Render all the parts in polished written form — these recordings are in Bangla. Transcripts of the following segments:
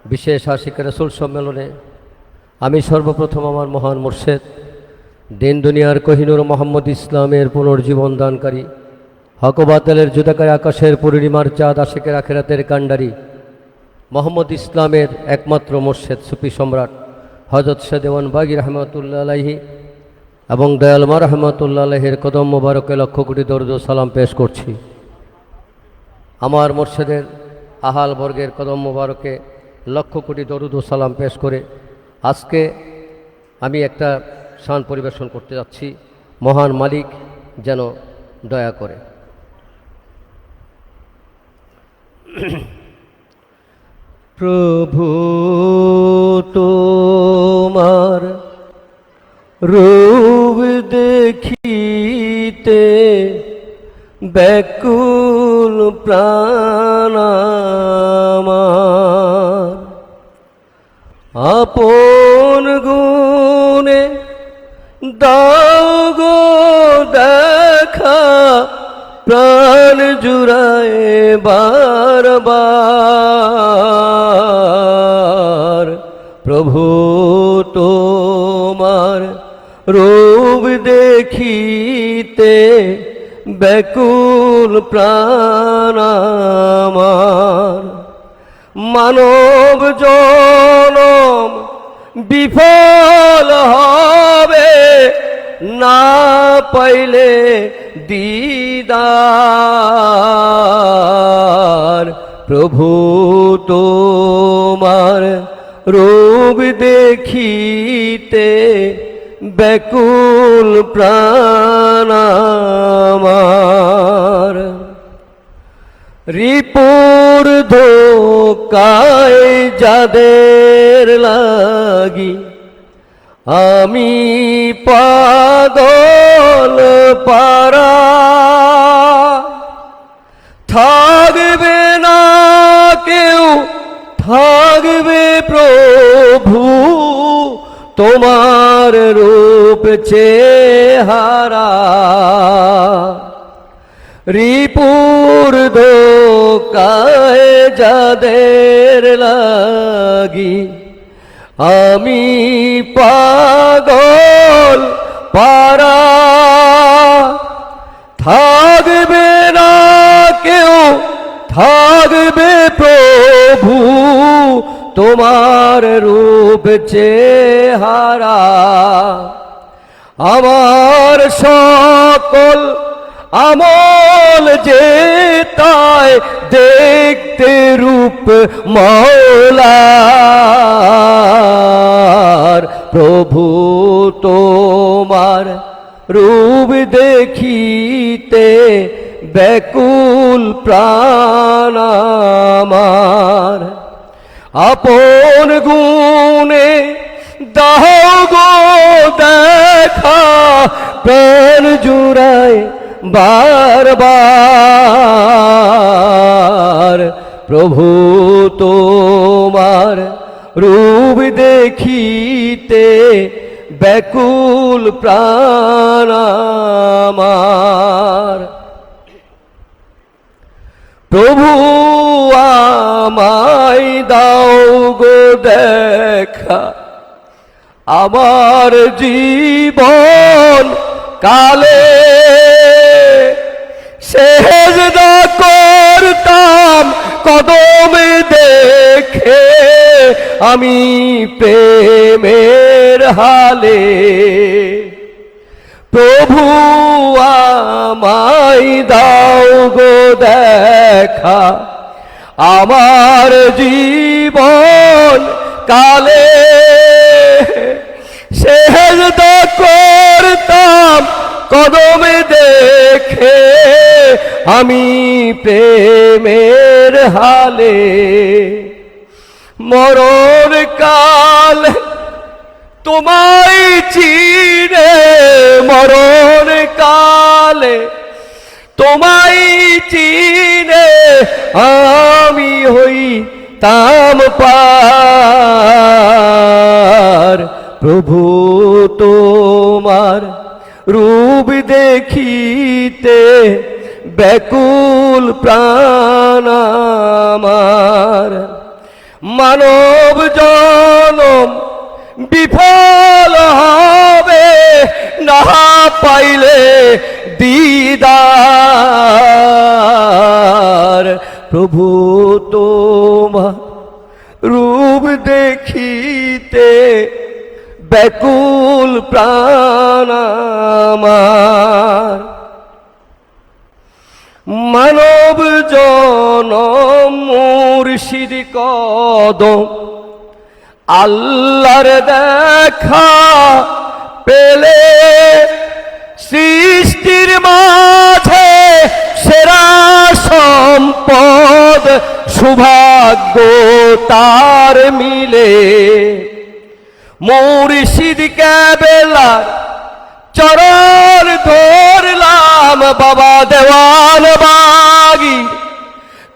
বিশেষ আশিক রাসূল সম্মেলনে আমি সর্বপ্রথম আমার মহান মুর্শেদ দিন দুনিয়ার কোহিনূর মোহাম্মদ ইসলামের পুনর্জীবন দানকারী হক ও বাতিলের যুদাকারী আকাশের পূর্ণিমার চাঁদ আশিকের আখিরাতের কাণ্ডারি মোহাম্মদ ইসলামের একমাত্র মুর্শেদ সুফি সম্রাট হযরত শাহ দেওয়ান বাগী রহমাতুল্লাহ আলাইহি এবং দয়াল মা রহমাতুল্লাহ আলাইহির কদম মোবারকে লক্ষ কোটি দরুদ ও সালাম পেশ করছি। আমার মুর্শেদের আহাল বর্গের কদম মোবারকে লক্ষ কোটি দরুদ ও সালাম পেশ করে আজকে আমি একটা শান পরিবেশন করতে যাচ্ছি। মহান মালিক যেন দয়া করে। প্রভু তোমার রূপ দেখিতে ব্যাকুল প্রাণ আমার, আপন গুণে দাও গো দেখা প্রাণ জুড়ায় বারবার। প্রভু তোমার রূপ দেখিতে ব্যাকুল প্রাণ আমার, মানব জনম বিফল হবে না পাইলে দিদার। প্রভু তোমার রূপ দেখিতে ব্যাকুল প্রাণ আমার, রিপুর ধোকায় যাদের লাগি আমি পাগল পারা, থাকবে না কেউ থাকবে প্রভু তোমার রূপ চেহারা, রিপুর ধোকায় যাদের লাগি আমি পাগল পারা, থাকবে না কেউ থাকবে প্রভু তোমার রূপ চেহারা। আমার সকল আমল যে তাই দেখতে রূপ মওলার, প্রভু তোমার রূপ দেখিতে ব্যাকুল প্রাণ আমার, আপন গুণে দাও গো দেখা প্রাণ জুড়ায় বারবার। প্রভু তোমার রূপ দেখিতে ব্যাকুল প্রাণ আমার, প্রভু আমায় দাও গো দেখা আমার জীবন কালে, সেজদা করতাম কদমে দেখে আমি প্রেমের হালে। প্রভু আমায় দাও গো দেখা আমার জীবন কালে, সেজদা করতাম কদমে দেখে আমি প্রেমের হালে। মরণ কাল তোমায় চিনে, মরণ কালে তোমায় চিনে আমি হইতাম পার। প্রভু তোমার রূপ দেখিতে ব্যাকুল প্রাণ আমার, মানব জনম বিফল হবে না পাইলে দিদার। প্রভু তোমার রূপ দেখিতে ব্যাকুল প্রাণ আমার। মানব জনম মুর্শিদ কদম আল্লাহর দেখা পেলে সৃষ্টির মাঝে সেরা সম্পদ সৌভাগ্য তার মিলে। মুর্শিদ কেবলার চরণ ধরলাম বাবা দেওয়ান বাগি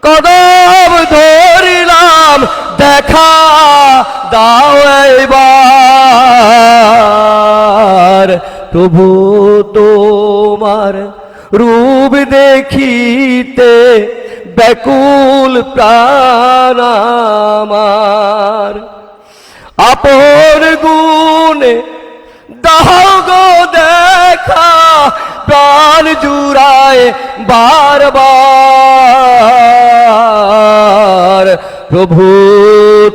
কদম ধরলাম দেখা দাও এবার। প্রভু তোমার রূপ দেখিতে ব্যাকুল প্রাণ আমার। আপন গুণে দাও গো দেখা প্রাণ জুড়ায় বারবার। প্রভু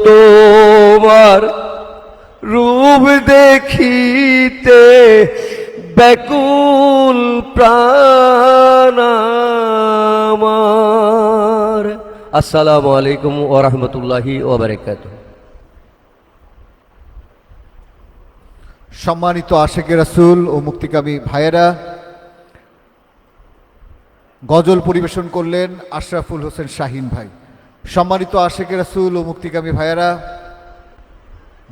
তোমার রূপ দেখিতে ব্যাকুল প্রাণ আমার। আসসালামু আলাইকুম ওয়া রাহমাতুল্লাহি ওয়া বারাকাতুহু। সম্মানিত আশেকে রাসূল ও মুক্তিকামী ভাইয়েরা, গজল পরিবেশন করলেন আশরাফুল হোসেন শাহিন ভাই। সম্মানিত আশেকে রাসূল ও মুক্তিকামী ভাইয়েরা,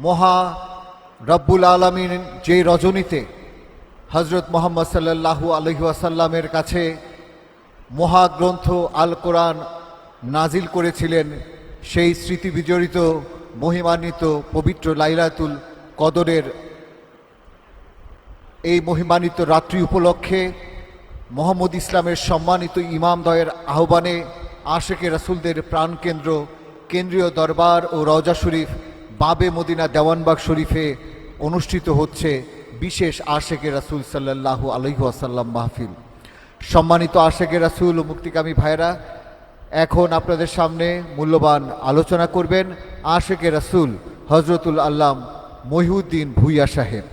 মহা রব্বুল আলামিন যে রজনীতে হযরত মুহাম্মদ সাল্লাল্লাহু আলাইহি ওয়াসাল্লামের কাছে মহাগ্রন্থ আল কোরআন নাজিল করেছিলেন, সেই স্মৃতি বিজড়িত মহিমান্বিত পবিত্র লাইলাতুল কদরের এই মহিমান্বিত রাত্রি উপলক্ষে মোহাম্মদ ইসলামের সম্মানিত ইমামদ্বয়ের আহ্বানে আশেকে রাসূলদের প্রাণকেন্দ্র কেন্দ্রীয় দরবার ও রওজা শরীফ বাবে মদিনা দেওয়ানবাগ শরীফে অনুষ্ঠিত হচ্ছে বিশেষ আশেকে রাসূল সাল্লাল্লাহু আলাইহি ওয়াসাল্লাম মাহফিল। সম্মানিত আশেকে রাসূল ও মুক্তিকামী ভাইয়েরা, এখন আপনাদের সামনে মূল্যবান আলোচনা করবেন আশেকে রাসূল হযরতুল আল্লাম মহিউদ্দিন ভূঁইয়া সাহেব।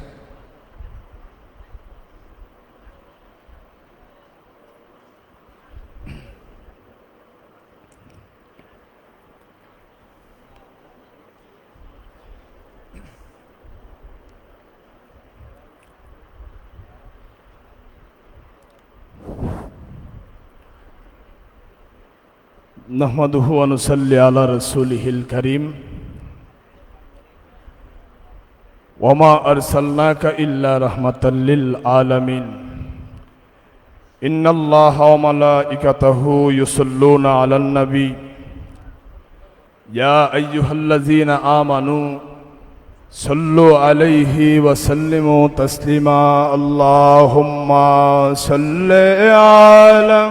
नहमदुहु व नुसल्ली अला रसूलिहिल करीम वमा अरसलनाका इल्ला रहमतल लिल आलमीन इन्नल्लाहा व मलाइकतहु युसल्लूना अलन नबी या अय्युहल्लज़ीना आमनू सल्लु अलैहि व सल्लिमू तस्लीमा अल्लाहुम्मा सल्लि अला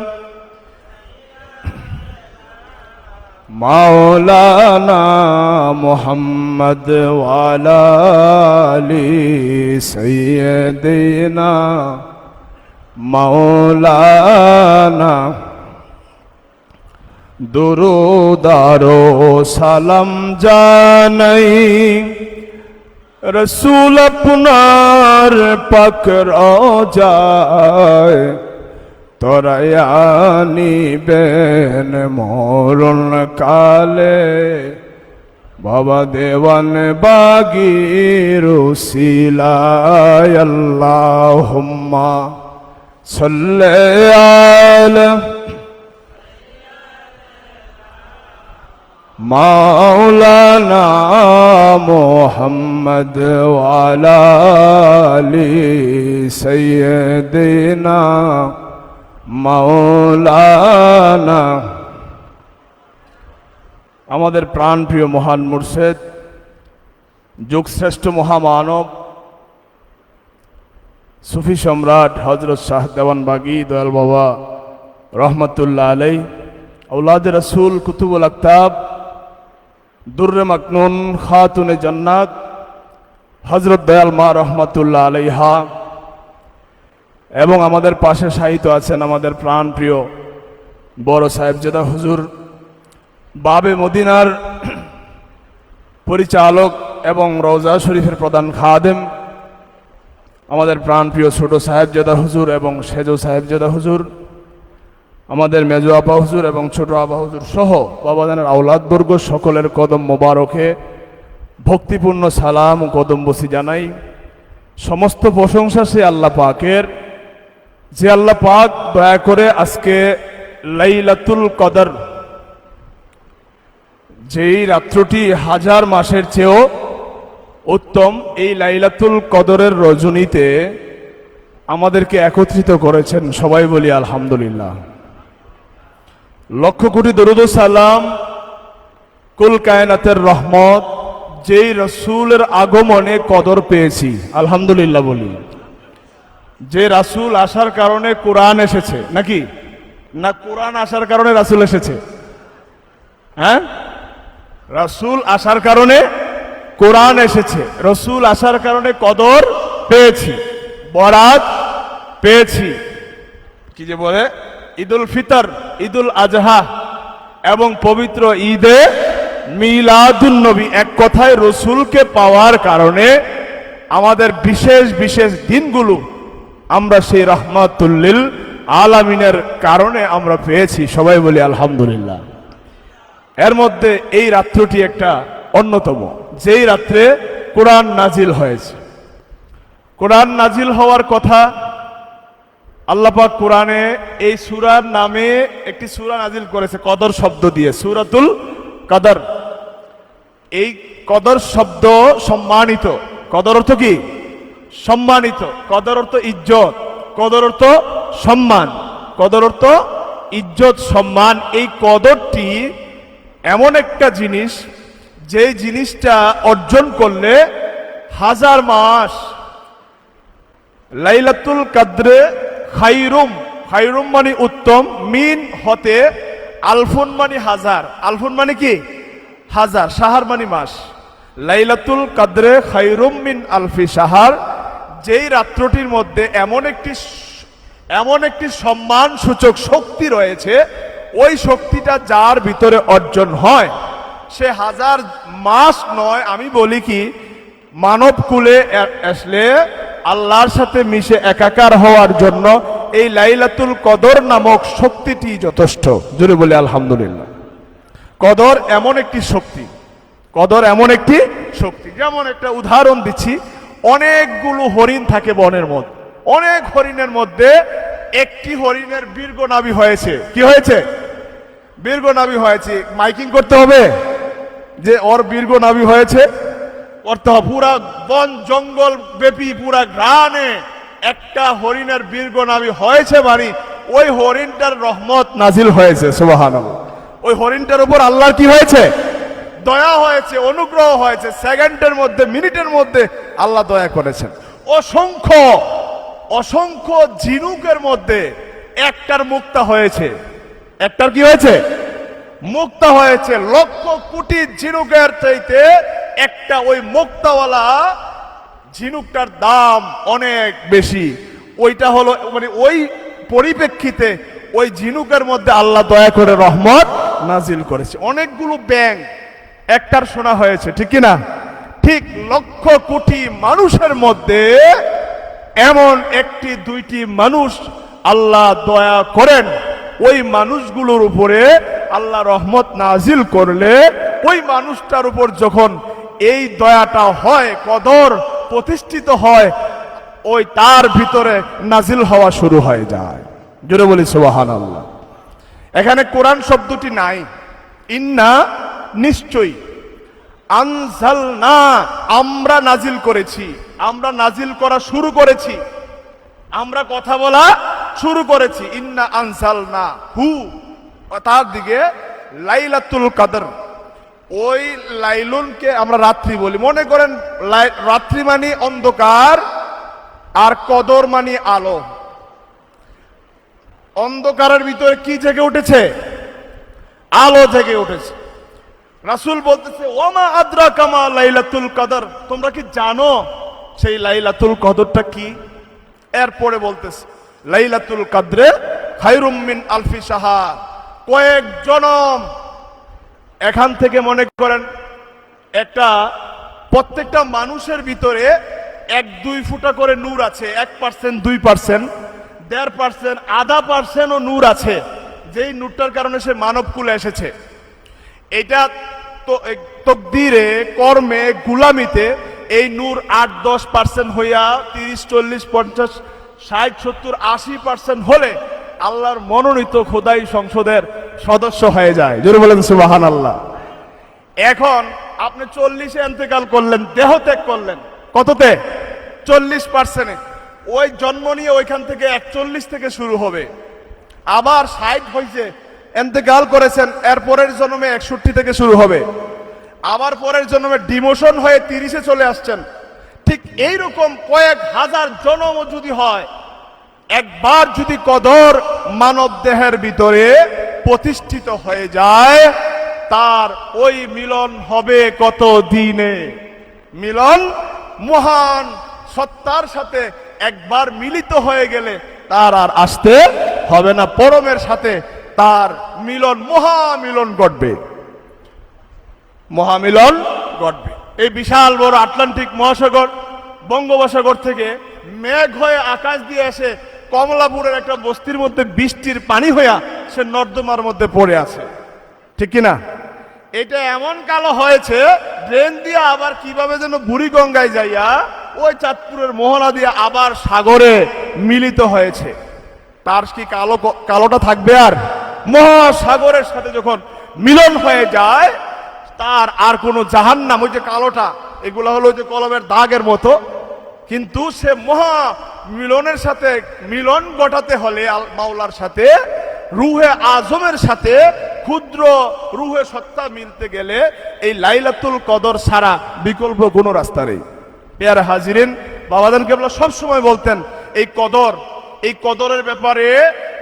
मौलाना मुहम्मद वाला अली सय्यदना मौलाना। दुरूदारो सालाम जानाई रसूल अपनार पाक रोजाए তোরায়ানি বেন মরণ কালে বাবা দেওয়ান বাগির উসিলায় আল্লাহুম্মা সাল্লি আলা মাওলানা মুহাম্মদ ওয়া আলা আলি সাইয়্যিদিনা মাওলানা। আমাদের প্রাণপ্রিয় মহান মুর্শেদ, যুগশ্রেষ্ঠ মহামানব, সুফি সম্রাট হযরত শাহ দেওয়ানবাগী দয়াল বাবা রহমতুল্লাহ আলাই, আওলাদ রাসূল কুতুবুল আকতাব দুররে মাকনুন খাতুনে জান্নাত হযরত দয়াল মা রহমাতুল্লাহ আলাইহা এবং আমাদের পাশে শায়িত আছেন আমাদের প্রাণপ্রিয় বড় সাহেবজাদা হুজুর, বাবে মদিনার পরিচালক এবং রওজা শরীফের প্রধান খাদেম, আমাদের প্রাণপ্রিয় ছোট সাহেবজাদা হুজুর এবং সেজ সাহেবজাদা হুজুর, আমাদের মেজো আপা হুজুর এবং ছোট আপা হুজুর সহ বাবাজানের আওলাদবর্গ সকলের কদম মোবারকে ভক্তিপূর্ণ সালাম ও কদম বসি জানাই। সমস্ত প্রশংসা সে আল্লাহ পাকের, যে আল্লাহ পাক দয়া করে আজকে লাইলাতুল কদর, যেই রাত্রটি হাজার মাসের চেয়েও উত্তম, এই লাইলাতুল কদরের রজনীতে আমাদেরকে একত্রিত করেছেন। সবাই বলি আলহামদুলিল্লাহ। লক্ষ কোটি দরুদ ও সালাম, কুল কায়নাতের রহমত, যেই রসুলের আগমনে কদর পেয়েছি আলহামদুলিল্লাহ বলি। যে রাসূল আসার কারণে কোরআন এসেছে, নাকি না কোরআন আসার কারণে রাসূল এসেছে? হ্যাঁ, রাসূল আসার কারণে কোরআন এসেছে, রসুল আসার কারণে কদর পেয়েছি, বরাত পেয়েছি। কি যে বলে ঈদুল ফিতর, ঈদুল আজহা এবং পবিত্র ঈদে মিলাদুন নবী, এক কথায় রসুলকে পাওয়ার কারণে আমাদের বিশেষ বিশেষ দিনগুলো আমরা সেই রহমাতুল্লিল আলামিনের কারণে আমরা পেয়েছি। সবাই বলি আলহামদুলিল্লাহ। এর মধ্যে এই রাত্রটি একটা অন্যতম, যেই রাত্রে কোরআন নাজিল হয়েছে। কোরআন নাজিল হওয়ার কথা আল্লাহ পাক কোরআনে এই সূরার নামে একটি সূরা নাজিল করেছে কদর শব্দ দিয়ে, সূরাতুল কদর। এই কদর শব্দ সম্মানিত, কদর অর্থ কি? সম্মানিত। কদর অর্থ ইজ্জত, কদর অর্থ সম্মান, কদর অর্থ ইজ্জত সম্মান। এই কদরটি এমন একটা জিনিস, যে জিনিসটা অর্জন করলে হাজার মাস, লাইলাতুল কদরে খাইরুম, খাইরুম মানে উত্তম, মিন হতে আলফুন মানে হাজার, আলফুন মানে কি? হাজার, শাহর মানে মাস। লাইলাতুল কদরে খাইরুম মিন আলফি শাহর, যেই রাত্রটির মধ্যে এমন একটি সম্মান সূচক শক্তি রয়েছে, ওই শক্তিটা যার ভিতরে অর্জন হয় সে হাজার মাস নয়, আমি বলি কি মানব কুলে আসলে আল্লাহর সাথে মিশে একাকার হওয়ার জন্য এই লাইলাতুল কদর নামক শক্তিটি যথেষ্ট। জোরে বলি আলহামদুলিল্লাহ। কদর এমন একটি শক্তি, কদর এমন একটি শক্তি। যেমন একটা উদাহরণ দিচ্ছি, অনেকগুলো হরিণ থাকে বনের মধ্যে, অনেক হরিণের মধ্যে একটি হরিণের বীর্যনাভি হয়েছে। কি হয়েছে? বীর্যনাভি হয়েছে। মাইকিং করতে হবে যে ওর বীর্যনাভি হয়েছে, করতে হবে। পুরা বন জঙ্গল ব্যাপী পুরা গ্রামে একটা হরিণের বীর্যনাভি হয়েছে, মানে ওই হরিণটার রহমত নাজিল হয়েছে। সুবহানাল্লাহ। ওই হরিণটার উপর আল্লাহর কি হয়েছে? দয়া হয়েছে, অনুগ্রহ হয়েছে। সেকেন্ডের মধ্যে, মিনিটের মধ্যে আল্লাহ দয়া করেছেন। অসংখ্য অসংখ্য ঝিনুকের মধ্যে একটার মুক্তা হয়েছে। একটার কি হয়েছে? মুক্তা হয়েছে। লক্ষ কোটি ঝিনুকের চাইতে একটা ওই মুক্তাওয়ালা ঝিনুকটার দাম অনেক বেশি। ওইটা হলো মানে ওই পরিপ্রেক্ষিতে ওই ঝিনুকের মধ্যে আল্লাহ দয়া করে রহমত নাজিল করেছে। অনেকগুলো ব্যাঙ একটার শোনা হয়েছে, ঠিক কিনা? ঠিক লক্ষ কোটি মানুষের মধ্যে এমন একটি দুইটি মানুষ আল্লাহ দয়া করেন, ওই মানুষগুলোর উপরে আল্লাহ রহমত নাজিল করলে ওই মানুষটার উপর যখন এই দয়াটা হয়, কদর প্রতিষ্ঠিত হয়, ওই তার ভিতরে নাজিল হওয়া শুরু হয়ে যায়। জোরে বলি সুবহানাল্লাহ। এখানে কোরআন শব্দটি নাই। ইন্না নিশ্চয়ই, আনজালনা আমরা নাজিল করেছি, আমরা নাজিল করা শুরু করেছি, আমরা কথা বলা শুরু করেছি। ইন্না আনজালনা হু, তার দিকে লাইলাতুল কদর। ওই লাইলুনকে আমরা রাত্রি বলি। মনে করেন রাত্রি মানে অন্ধকার আর কদর মানে আলো। অন্ধকারের ভিতরে কি জেগে উঠেছে? আলো জেগে উঠেছে। রাসূল বলতেছে ওমা আদরাকা মা লাইলাতুল কদর, তোমরা কি জানো সেই লাইলাতুল কদরটা কি? এরপরে বলতেছে লাইলাতুল কদরে খায়রুম মিন আলফি শাহর, কয়েক জনম। এখান থেকে মনে করেন একটা প্রত্যেকটা মানুষের ভিতরে 1-2 ফুটা করে নূর আছে, 1%, 2%, 1.5%, 0.5% ও নূর আছে, যেই নূরটার কারণে সে মানবকুলে এসেছে। এটা তো তকদিরে, কর্মে, গুলামিতে এই নূর 8-10% হইয়া 30, 40, 50, 60, 70, 80% হলে আল্লাহর মনোনীত খোদাই সংসদের সদস্য হয়ে যায়। জোরে বলেন সুবহানাল্লাহ। এখন আপনি 40-এ ইন্তেকাল করলেন, দেহ ত্যাগ করলেন, কততে? 40%। ওই জন্ম নিয়ে ওইখান থেকে 41 থেকে শুরু হবে। আবার 60 হয়েছে, ইন্তেকাল করেছেন, এর পরের জন্মে 61 থেকে শুরু হবে। আবার পরের জন্মে ডিমোশন হয়ে 30-এ চলে আসছেন। ঠিক এইরকম কয়েক হাজার জন্ম যদি হয়, একবার যদি কদর মানব দেহের ভিতরে প্রতিষ্ঠিত হয়ে যায়, তার ওই মিলন হবে কত দিনে? মিলন মহান সত্তার সাথে একবার মিলিত হয়ে গেলে তার আর আসতে হবে না, পরমের সাথে তার মিলন, মহামিলন ঘটবে, মহামিলন ঘটবে। এই বিশাল বড় আটলান্টিক মহাসাগর, বঙ্গোপসাগর থেকে মেঘ হয়ে আকাশ দিয়ে এসে কমলাপুরের একটা বস্তির মধ্যে বৃষ্টির পানি হইয়া সে নর্দমার মধ্যে পড়ে আছে, ঠিক কিনা? এটা এমন কালো হয়েছে, ড্রেন দিয়ে আবার কিভাবে যেন বুড়িগঙ্গায় যাইয়া ওই চাঁদপুরের মোহনা দিয়ে আবার সাগরে মিলিত হয়েছে। তার কি কালোটা থাকবে? আর মহাসাগরের সাথে যখন মিলন হয়ে যায়, তার আর কোনো জাহান্নাম, ওই যে কালোটা, এগুলো হলো যে কলমের দাগের মতো, কিন্তু সে মহা মিলনের সাথে মিলন ঘটাতে হলে মাওলার সাথে, রুহে আজমের সাথে ক্ষুদ্র রুহে সত্তা মিলতে গেলে এই লাইলাতুল কদর ছাড়া বিকল্প কোনো রাস্তা নেই। পেয়ারে হাজিরিন, বাবাজান কেবলা সব সময় বলতেন এই কদর, এই কদরের ব্যাপারে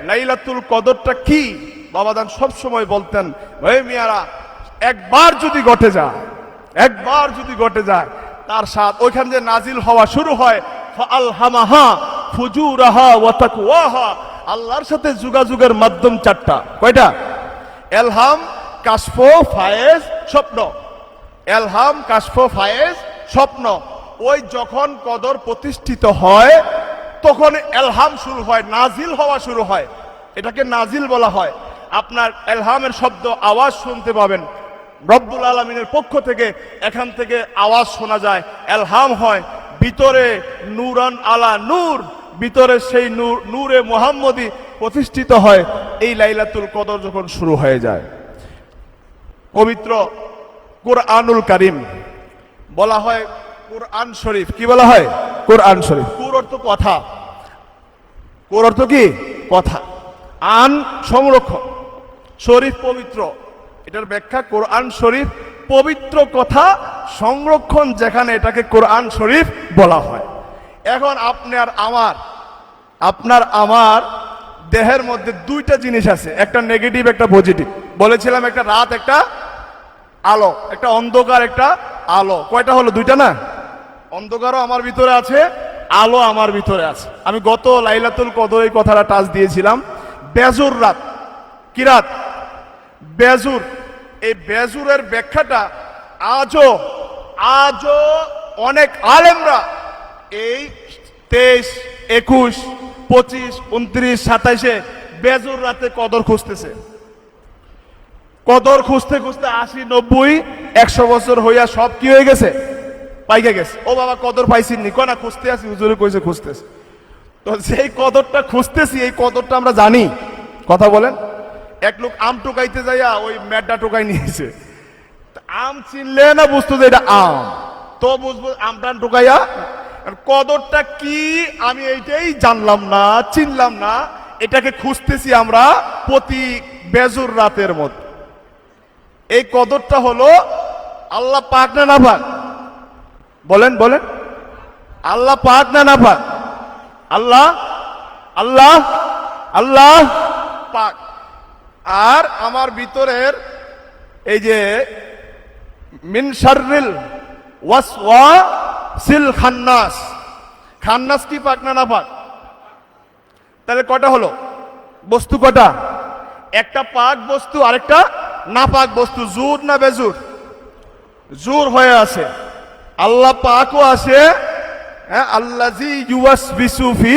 লাইলাতুল কদরটা কি, বাবাজান সব সময় বলতেন, ওই মিয়ারা একবার যদি ঘটে যায়, একবার যদি ঘটে যায়, তার সাথে ওইখান যে নাজিল হওয়া শুরু হয়, ফাআলহামাহা ফুজুরাহা ওয়া তাকওয়াহা, আল্লাহর সাথে যোগাযোগের মাধ্যম 4টা। কয়টা? এলহাম, কাশফ, ফায়েজ, স্বপ্ন। এলহাম, কাশফ, ফায়েজ, স্বপ্ন। ওই যখন কদর প্রতিষ্ঠিত হয় তখন এলহাম শুরু হয়, নাজিল হওয়া শুরু হয়, এটাকে নাজিল বলা হয়। আপনার এলহামের শব্দ, আওয়াজ শুনতে পাবেন রব্বুল আলামিনের পক্ষ থেকে, এখান থেকে আওয়াজ শোনা যায়, এলহাম হয়, ভিতরে নূরান আলা নূর, ভিতরে সেই নূরে মুহাম্মদী প্রতিষ্ঠিত হয়। এই লাইলাতুল কদর যখন শুরু হয়ে যায়, পবিত্র কুরআনুল কারীম বলা হয় কুরআন শরীফ। কি বলা হয়? কুরআন শরীফ। কুর অর্থ কথা, কুর অর্থ কি? কথা। আন সংরক্ষণ, শরীফ পবিত্র, এটার ব্যাখ্যা কোরআন শরীফ পবিত্র কথা সংরক্ষণ, যেখানে এটাকে কোরআন শরীফ বলা হয়। এখন আপনার আমার দেহের মধ্যে 2টা জিনিস আছে, একটা নেগেটিভ, একটা পজিটিভ। বলেছিলাম একটা রাত, একটা আলো, একটা অন্ধকার, একটা আলো। কয়টা হলো? 2টা না? অন্ধকারও আমার ভিতরে আছে, আলো আমার ভিতরে আছে। আমি গত লাইলাতুল কদর এই কথাটা টাচ দিয়েছিলাম। বেজুর রাত, কি রাত? বেজুর। এই বেজুরের ব্যাখ্যাটা আজও অনেক আলেমরা এই 23, 21, 25, 29, 27-এ বেজুর রাতে কদর খুঁজতেছে। কদর খুঁজতে খুঁজতে 80, 90, 100 বছর হইয়া সব কি হয়ে গেছে? পাইকে গেছে। ও বাবা কদর পাইছিনি, কয় না খুঁজতে আসি, হুজুরে কইছে খুঁজতেছে। তো যেই কদরটা খুঁজতেছি, এই কদরটা আমরা জানি। কথা বলেন। এক লোক আম টোকাইতে যাইয়া ওই ম্যাডটা টোকাই নিয়েছে। আম চিনলে না বুঝতো যে এটা আম, তো বুঝবো আমটা টোকাইয়া। কদরটা কি আমি এইটাই জানলাম না, চিনলাম না, এটাকে খুঁজতেছি আমরা প্রতি বেজুর রাতের মধ্যে। এই কদরটা হলো আল্লাহ পাক না না পাক? বলেন বলেন, আল্লাহ পাক না না পাক? আল্লাহ, আল্লাহ, আল্লাহ পাক। আর আমার ভিতরের এই যে মিন শাররিল ওয়াসওয়াসিল খান্নাস। খান্নাস কি পাক না নাপাক? তাহলে কটা হলো বস্তু? কটা? একটা পাক বস্তু, আরেকটা নাপাক বস্তু। জুর না বেজুর? জুর হয়ে আছে। আল্লাহ পাকও আছে, হ্যাঁ, আল্লাজি ইউওয়াসবিসু ফি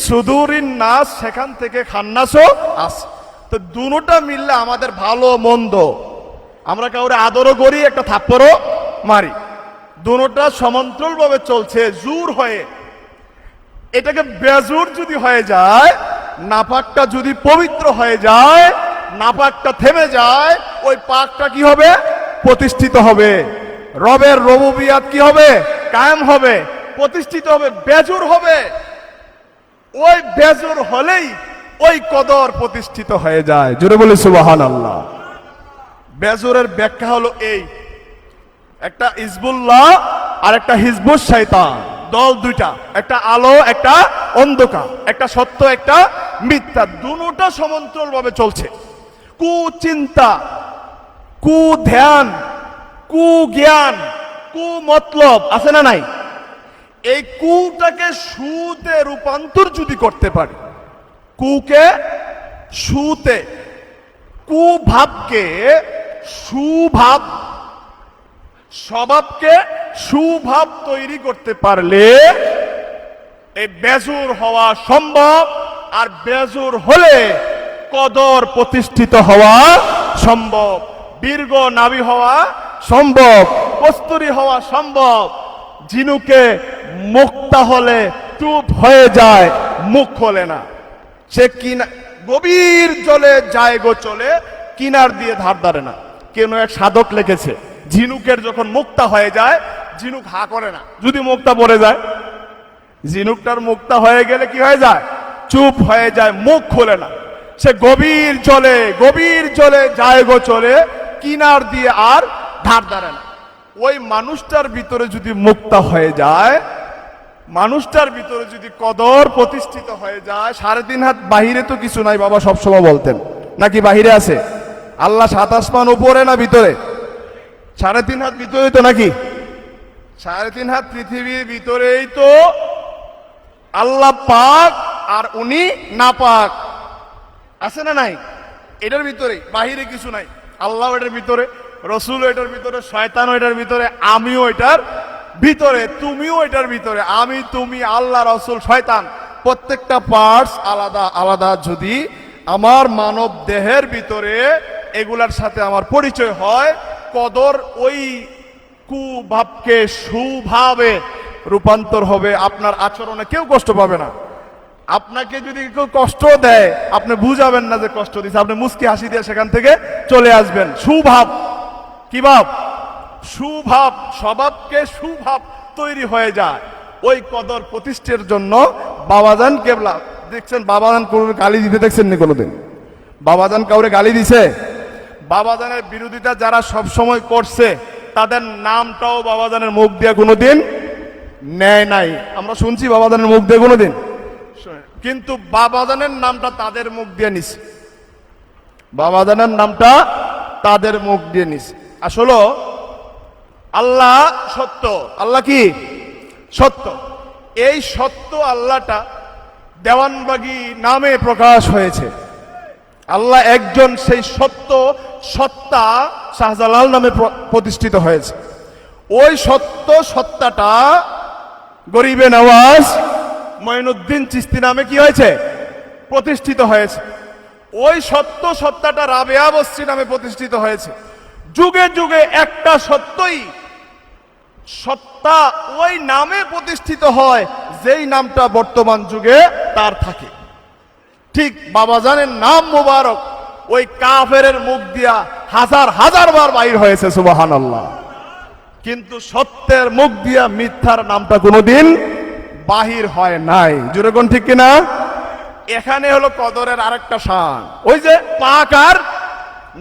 সুদুরিন নাস, সেখান থেকে খান্নাসও আছে। তো দুটোটা মিললে আমাদের ভালো মন্দ, আমরা কাউরে আদরও করি, একটা থাপ্পড়ও মারি, দুটোটা সমান্তরাল ভাবে চলছে জুর হয়ে। এটাকে বেজুর যদি হয়ে যায়, নাপাকটা যদি পবিত্র হয়ে যায়, নাপাকটা থেমে যায়, ওই পাকটা কি হবে? প্রতিষ্ঠিত হবে। রবের রবুবিয়াত কি হবে? কায়েম হবে, প্রতিষ্ঠিত হবে, বেজুর হবে। ওই বেজুর হলেই ওই কদর প্রতিষ্ঠিত হয়ে যায়। জোরে বলি সুবহানাল্লাহ। বেজুরের ব্যাখ্যা হলো এই, একটা হিজবুল্লাহ আর একটা হিজবুস শয়তান, দল দুইটা, একটা আলো একটা অন্ধকার, একটা সত্য একটা মিথ্যা, দুটোটা সমান্তরাল ভাবে চলছে। কুচিন্তা, কুধ্যান, কুজ্ঞান, কুমতলব আছে না নাই? এই কুটাকে সুতে রূপান্তর যদি করতে পারি, কুকে সুতে, কুভাবকে সুভাব, স্বভাবকে সুভাব তৈরি করতে পারলে এই বেজুর হওয়া সম্ভব। আর বেজুর হলে কদর প্রতিষ্ঠিত হওয়া সম্ভব, দীর্ঘ নাভি হওয়া সম্ভব, কস্তুরী হওয়া সম্ভব। জিনুকে মুক্তা হলে চুপ হয়ে যায়, মুখ খোলে না। সে কিনা গভীর জলে যায় গো চলে, কিনার দিয়ে ধার ধারে না। কেন এক সাধক লিখেছে, ঝিনুকের যখন মুক্তা হয়ে যায়, ঝিনুক হা করে না। যদি মুক্তা পড়ে যায়, ঝিনুকটার মুক্তা হয়ে গেলে কি হয়ে যায়? চুপ হয়ে যায়, মুখ খোলে না। সে গভীর জলে যায় গো চলে, কিনার দিয়ে আর ধার ধারে না। ওই মানুষটার ভিতরে যদি মুক্তা হয়ে যায়, মানুষটার ভিতরে যদি কদর প্রতিষ্ঠিত হয়ে যায়, 3.5 হাত বাহিরে তো কিছু নাই বাবা সবসময় বলতেন, নাকি বাহিরে আছে? আল্লাহ 7 আসমান উপরে না ভিতরে? 3.5 হাত ভিতরে তো, নাকি 3.5 হাত পৃথিবীর ভিতরেই তো আল্লাহ পাক, আর উনি না পাক, আছে না নাই? এটার ভিতরে, বাহিরে কিছু নাই। আল্লাহ এটার ভিতরে, রসুল এটার ভিতরে, শয়তানও এটার ভিতরে, আমিও এটার ভিতরে, তুমিও এটার ভিতরে। আমি, তুমি, আল্লাহ, রসুল, শয়তান, প্রত্যেকটা পার্টস আলাদা আলাদা। যদি আমার মানব দেহের ভিতরে এগুলার সাথে আমার পরিচয় হয়, কদর ওই কুভাবকে সুভাবে রূপান্তর হবে। আপনার আচরণে কেউ কষ্ট পাবে না। আপনাকে যদি কেউ কষ্ট দেয়, আপনি বুঝাবেন না যে কষ্ট দিচ্ছে, আপনি মুস্কি হাসি দিয়ে সেখান থেকে চলে আসবেন। সুভাব, কি ভাব? সুভাব, স্বভাবকে সুভাব তৈরি হয়ে যায়। ওই কদর প্রতিষ্ঠার জন্য বাবাজান কেবলা দেখছেন, বাবাজান কোনো গালি দিতে দেখছেন নি কোনোদিন? বাবাজান কাউরে গালি দিছে? বাবাজানের বিরোধিতা যারা সব সময় করছে, তাদের নামটাও বাবাজানের মুখ দিয়ে কোনোদিন নেয় নাই। আমরা শুনছি বাবাজানের মুখ দিয়ে কোনোদিন, কিন্তু বাবাজানের নামটা তাদের মুখ দিয়ে নিছে। বাবাজানের নামটা তাদের মুখ দিয়ে নিছে। আসলে আল্লাহ সত্য। আল্লাহ কি? সত্য। এই সত্য আল্লাহটা দেওয়ানবাগী নামে প্রকাশ হয়েছে। আল্লাহ একজন, সেই সত্য সত্তা শাহজালাল নামে প্রতিষ্ঠিত হয়েছে। ওই সত্য সত্তাটা গরিবে নওয়াজ মঈনুদ্দিন চিশতি নামে কি হয়েছে? প্রতিষ্ঠিত হয়েছে। ওই সত্য সত্তাটা রাবেয়া বস্রী নামে প্রতিষ্ঠিত হয়েছে। যুগে যুগে একটা সত্যই সত্তা ওই নামে প্রতিষ্ঠিত হয়, যেই নামটা বর্তমান যুগে তার থাকে। ঠিক বাবাজানের নাম মুবারক ওই কাফেরের মুখ দিয়া হাজার হাজার বার বাইর হয়েছে, সুবহানাল্লাহ। কিন্তু সত্যের মুখ দিয়া মিথ্যার নামটা কোনোদিন বাহির হয় নাই। জোরে কোন ঠিক কিনা? এখানে হলো কদরের আরেকটা শান। ওই যে পাক আর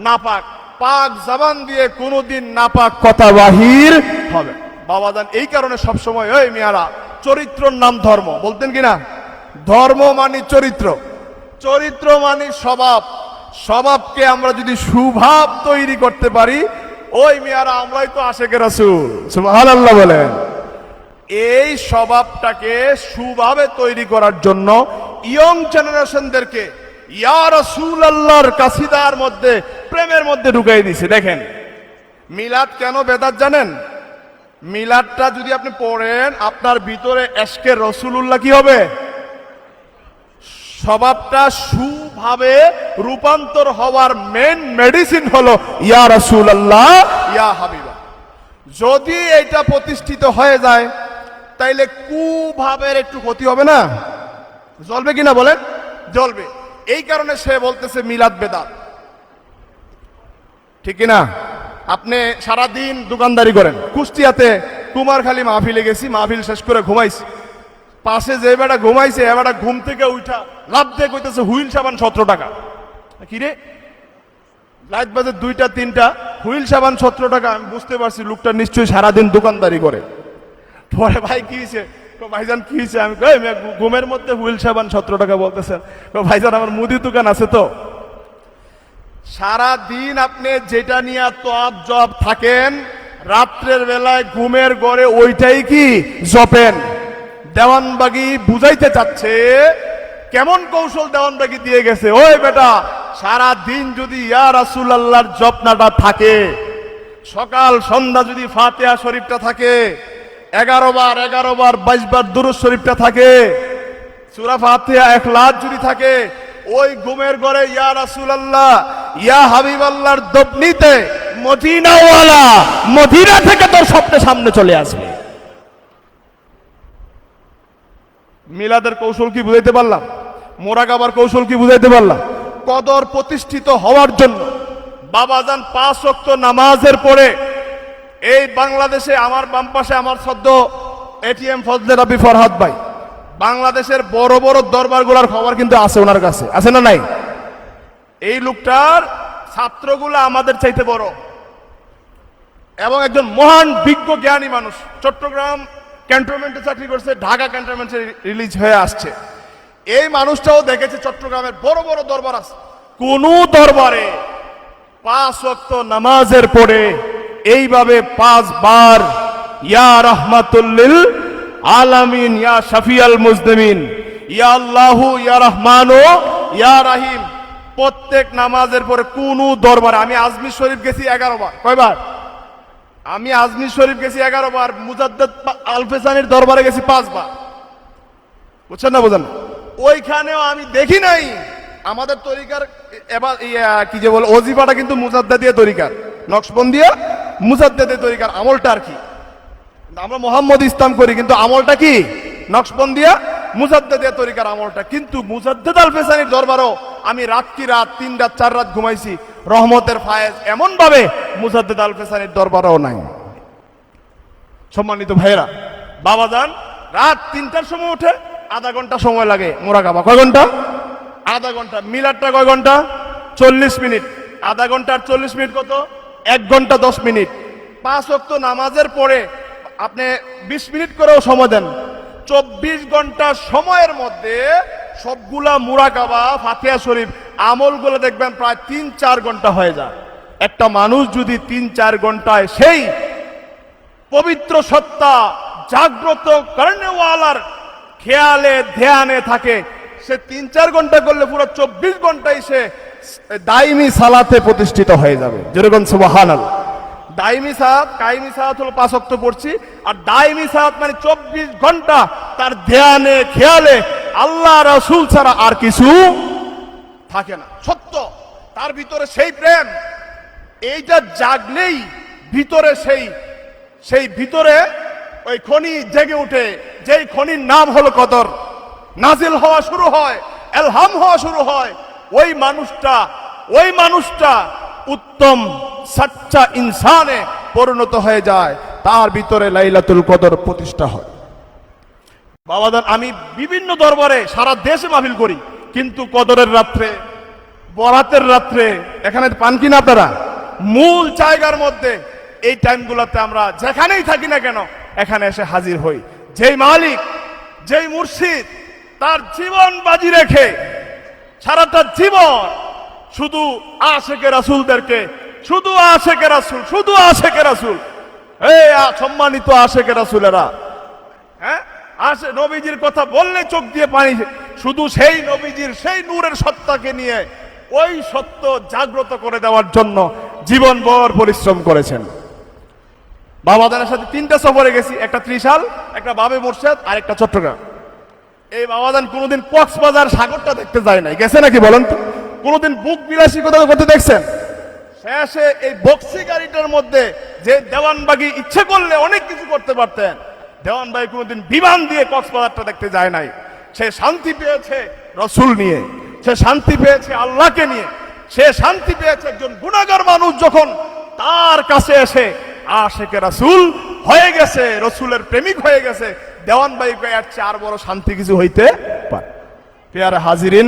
নাপাক, পাক জবান দিয়ে কোনোদিন নাপাক কথা বাহির হবে। বাবাজান এই কারণে সবসময় ওই মিয়ারা চরিত্রর নাম ধর্ম বলতেন কিনা? ধর্ম মানে চরিত্র, চরিত্র মানে স্বভাব। স্বভাবকে আমরা যদি সুভাব তৈরি করতে পারি, ওই মিয়ারা আমরাই তো আশেকে রাসূল, সুবহানাল্লাহ বলেন। এই স্বভাবটাকে সুভাবে তৈরি করার জন্য ইয়ং জেনারেশনদেরকে ইয়া রাসূলুল্লাহর কাসিদার মধ্যে, প্রেমের মধ্যে ঢুকাই দিছে। দেখেন মিলাদ কেন বেদাত জানেন? মিলাদটা যদি আপনি পড়েন আপনার ভিতরে এশকে রাসূলুল্লাহ কি হবে? স্বভাবটা সুভাবে রূপান্তর হওয়ার মেন মেডিসিন হলো ইয়া রাসূলুল্লাহ ইয়া হাবিবা। যদি এটা প্রতিষ্ঠিত হয়ে যায় তাইলে কুভাবের একটু ক্ষতি হবে না? জ্বলবে কিনা বলেন? জ্বলবে। এই কারণে সে বলতেছে মিলাদ বেদাত, ঠিক কিনা? আপনি সারাদিন দোকানদারি করেন, কুষ্টিয়াতে কুমারখালী মাহফিলে গেছি, মাহফিল শেষ করে ঘুমাইছি, পাশে যে বেটা ঘুমাইছে এ বেটা ঘুম থেকে উঠা লাভ দিয়ে কইতেছে হুইল সাবান 17 টাকা। কিরে লাইট বাজে 2টা 3টা, হুইল সাবান 17 টাকা। আমি বুঝতে পারছি লোকটা নিশ্চয়ই সারাদিন দোকানদারি করে। পরে ভাই কি হয়েছে? ভাইজান কি হয়েছে? আমি কই ঘুমের মধ্যে হুইল সাবান 17 টাকা বলতেছেন। ভাইজান আমার মুদি দোকান আছে তো। সারা দিন আপনি যেটা নিয়ে তপ জপ থাকেন, রাত্রের বেলায় ঘুমের ঘরে ওইটাই কি জপেন। দেওয়ানবাগি বুঝাইতে চাচ্ছে, কেমন কৌশল দেওয়ানবাগি দিয়ে গেছে। ওই বেটা সারা দিন যদি ইয়া রাসূলুল্লাহর জপনাটা থাকে, সকাল সন্ধ্যা যদি ফাতিহা শরীফটা থাকে, 11 বার 22 বার দুরূদ শরীফটা থাকে, সূরা ফাতিহা ইখলাস যদি থাকে, ওই ঘুমের ঘরে ইয়া রাসূলুল্লাহ ইয়া হাবিবাল্লাহর দবনিতে মদিনাওয়ালা মদিনা থেকে তোর স্বপ্নের সামনে চলে আসবে। মিলাদের কৌশল কি বুঝাইতে পারলাম? মোরাকাবার কৌশল কি বুঝাইতে পারলাম? কদর প্রতিষ্ঠিত হওয়ার জন্য বাবাজান 5 ওয়াক্ত নামাজের পরে এই বাংলাদেশে, আমার বাম পাশে আমার সদ্য এটিএম ফজলে রাব্বি ফরহাদ ভাই, বাংলাদেশের বড় বড় দরবারগুলোর খবর কিন্তু আছে ওনার কাছে, আছে না নাই? এই লোকটার ছাত্রগুলো আমাদের চাইতে বড় এবং একজন মহান বিজ্ঞ জ্ঞানী মানুষ। চট্টগ্রাম ক্যান্টনমেন্টে চাকরি করছে, ঢাকা ক্যান্টনমেন্টে রিলিজ হয়ে আসছে। এই মানুষটাও দেখেছে চট্টগ্রামের বড় বড় দরবার আছে, কোন দরবারে 5 ওয়াক্ত নামাজের পরে এইভাবে 5 বার ইয়া রাহমাতুল লিল আলামিন ইয়া শাফিয়াল মুজনিমিন ইয়া আল্লাহু ইয়া রহমানু ইয়া রাহিম প্রত্যেক নামাজের পরে কোন দরবারে, আমি আজমির শরীফ গেছি 11 বার। কয়বার? আমি আজমির শরীফ গেছি 11 বার, মুজাদ্দেদ আলফেসানির দরবারে গেছি 5 বার। বুঝছেন না? বোঝেন? ওইখানেও আমি দেখি নাই আমাদের তরিকার এবার কি যে বলে ওজিফাটা কিন্তু মুজাদ্দেদিয়া তরিকার, নকশবন্দিয়া মুজাদ্দেদের তরিকার আমলটা আর কি। আমরা মোহাম্মদ ইসলাম করি কিন্তু আমলটা কি নকশবন্দিয়া মুজাদ্দেদিয়া তরিকার আমলটা। কিন্তু মুজাদ্দেদ আলফেসানির দরবারও আমি রাত 3 রাত 4 রাত ঘুমাইছি, রহমতের ফায়েজ এমন ভাবে মুজাদ্দেদ আলফেসানির দরবারও নাই। সম্মানিত ভাইয়েরা, বাবাজান রাত 3টার সময় উঠে আধা ঘন্টা সময় লাগে মোরাকাবা। কয় ঘন্টা? আধা ঘন্টা। মিলাদটা কয় ঘন্টা? 40 মিনিট। আধা ঘন্টা আর 40 মিনিট কত? 1 ঘন্টা 10 মিনিট। 5 ওয়াক্ত নামাজের পরে আপনি 20 মিনিট করেও সময় দেন, 24 ঘন্টা সময়ের মধ্যে সবগুলা মুরাকাবা ফাতিহা শরীফ আমলগুলো দেখবেন প্রায় 3-4 ঘন্টা হয়ে যায়। একটা মানুষ যদি 3-4 ঘন্টায় সেই পবিত্র সত্তা জাগ্রত কর্নেওয়ালার খেয়ালে ধ্যানে থাকে, সে 3-4 ঘন্টা করলে পুরো 24 ঘন্টায় সে দাইমি সালাতে প্রতিষ্ঠিত হয়ে যাবে। যেরকম সুবহানাল্লাহ। দাইমি সালাত, কায়েমি সালাত হলো 5 ওয়াক্ত পড়ছি, আর দাইমি সালাত মানে 24 ঘন্টা তার ধ্যানে খেয়ালে আল্লাহ রাসূল ছাড়া আর কিছু থাকে না। সত্য তার ভিতরে সেই প্রেম, এইটা জাগলেই ভিতরে সেই ভিতরে ওই খনি জেগে উঠে, যেই খনির নাম হলো কদর, নাজিল হওয়া শুরু হয়, ইলহাম হওয়া শুরু হয়। ওই মানুষটা উত্তম সচ্চা ইনসানে পরিণত হয়ে যায়, তার ভিতরে লাইলাতুল কদর প্রতিষ্ঠা হয়। বাবাদান আমি বিভিন্ন দরবারে সারা দেশে মাহফিল করি, কিন্তু কদরের রাত্রে, বরাতের রাত্রে এখানে পান কিনা আপনারা? মূল জায়গার মধ্যে এই টাইমগুলোতে আমরা যেখানেই থাকি না কেন এখানে এসে হাজির হই। যেই মালিক, যেই মুর্শিদ তার জীবন বাজি রেখে সারাটা জীবন শুধু আশেকে রাসূলদেরকে শুধু আশেকে রাসূল, শুধু আশেকে রাসূল। এই সম্মানিত আশেকে রাসূলেরা, হ্যাঁ, আসে নবীজির কথা বললে চোখ দিয়ে পানি, শুধু সেই নবীজির সেই নূরের সত্তাকে নিয়ে ওই সত্য জাগ্রত করে দেওয়ার জন্য জীবনভর পরিশ্রম করেছেন। বাবাদানের সাথে 3টা সফরে গেছি, একটা ত্রিশাল, একটা বাবে মুর্শেদ, আর একটা চট্টগ্রাম। এই বাবাদান কোনোদিন কক্সবাজার সাগরটা দেখতে যায় নাই, গেছে নাকি বলেন তো? কোনোদিন বুক বিলাসী কোথাও করতে দেখছেন? শেষে এই বক্সি গাড়িটার মধ্যে যে দেওয়ানবাগি ইচ্ছে করলে অনেক কিছু করতে পারতেন, দেওয়ানবাগি কোনোদিন বিমান দিয়ে কক্সবাজারটা দেখতে যায় নাই। সে শান্তি পেয়েছে রসুল নিয়ে, সে শান্তি পেয়েছে আল্লাহকে নিয়ে, সে শান্তি পেয়েছে একজন গুনাহগার মানুষ যখন তার কাছে এসে আশেকে রাসূল হয়ে গেছে, রসুলের প্রেমিক হয়ে গেছে। দেওয়ানবাগি এর চেয়ে আর বড় শান্তি কিছু হইতে পারে? পেয়ারে হাজিরিন,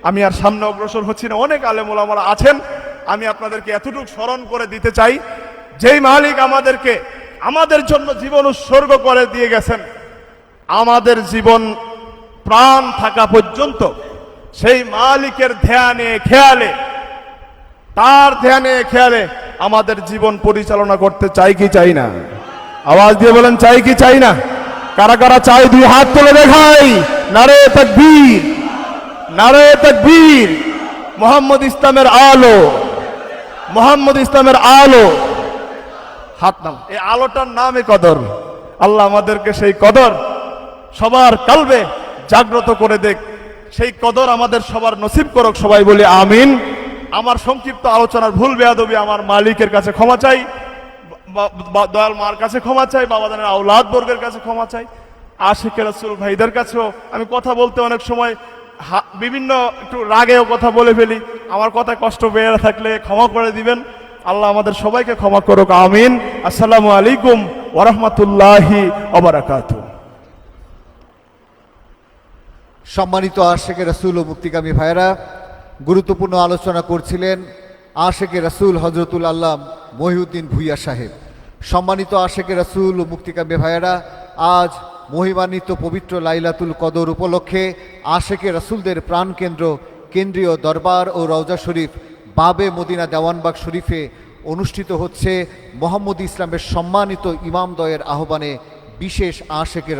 আমি আর সামনে অগ্রসর হচ্ছি না, অনেক আলেম ওলামারা আছেন। আমি আপনাদেরকে এতটুকু স্মরণ করে দিতে চাই, যেই মালিক আমাদেরকে আমাদের জন্য জীবন উৎসর্গ করে দিয়ে গেছেন, আমাদের জীবন প্রাণ থাকা পর্যন্ত সেই মালিকের ধ্যানে খেয়ালে, তার ধ্যানে খেয়ালে আমাদের জীবন পরিচালনা করতে চাই কি চাই না? আওয়াজ দিয়ে বলেন, চাই কি চাই না? কারা কারা চাই? 2 হাত তুলে দেখাই। নারে তাকবীর, নারে তাকবীর। মোহাম্মদ ইসলামের আলো, মোহাম্মদ ইসলামের আলো। হাত নাম, এই আলোটার নামে কদর। আল্লাহ আমাদেরকে সেই কদর সবার কালবে জাগ্রত করে দেখ, সেই কদর আমাদের সবার নসিব করুক। সবাই বলি আমিন। আমার সংক্ষিপ্ত আলোচনার ভুল বেয়াদবি আমার মালিকের কাছে ক্ষমা চাই, দয়াল মার কাছে ক্ষমা চাই, বাবাদানের আওলাদ বর্গের কাছে ক্ষমা চাই, আশিকে রাসূল ভাইদের কাছেও। আমি কথা বলতে অনেক সময় বিভিন্ন একটু রাগেও কথা বলে ফেলি, আমার কথায় কষ্ট পেয়ে থাকলে ক্ষমা করে দিবেন। আল্লাহ আমাদের সবাইকে ক্ষমা করুক, আমিন। আসসালামু আলাইকুম ওয়া রাহমাতুল্লাহি ওয়া বারাকাতুহু। সম্মানিত আশেকে রাসূল ও মুক্তিকামী ভাইয়েরা, গুরুত্বপূর্ণ আলোচনা করছিলেন আশেকে রাসূল হযরতুল আল্লাহ মহিউদ্দিন ভূঁইয়া সাহেব। সম্মানিত আশেকে রাসূল ও মুক্তিকামী ভাইয়েরা, আজ মহিমান্বিত পবিত্র লাইলাতুল কদর উপলক্ষে আশেকে রাসূলদের প্রাণকেন্দ্র কেন্দ্রীয় দরবার ও রওজা শরীফ বাবে মদিনা দেওয়ানবাগ শরীফে অনুষ্ঠিত হচ্ছে মোহাম্মদ ইসলামের সম্মানিত ইমামদ্বয়ের আহ্বানে বিশেষ আশেকে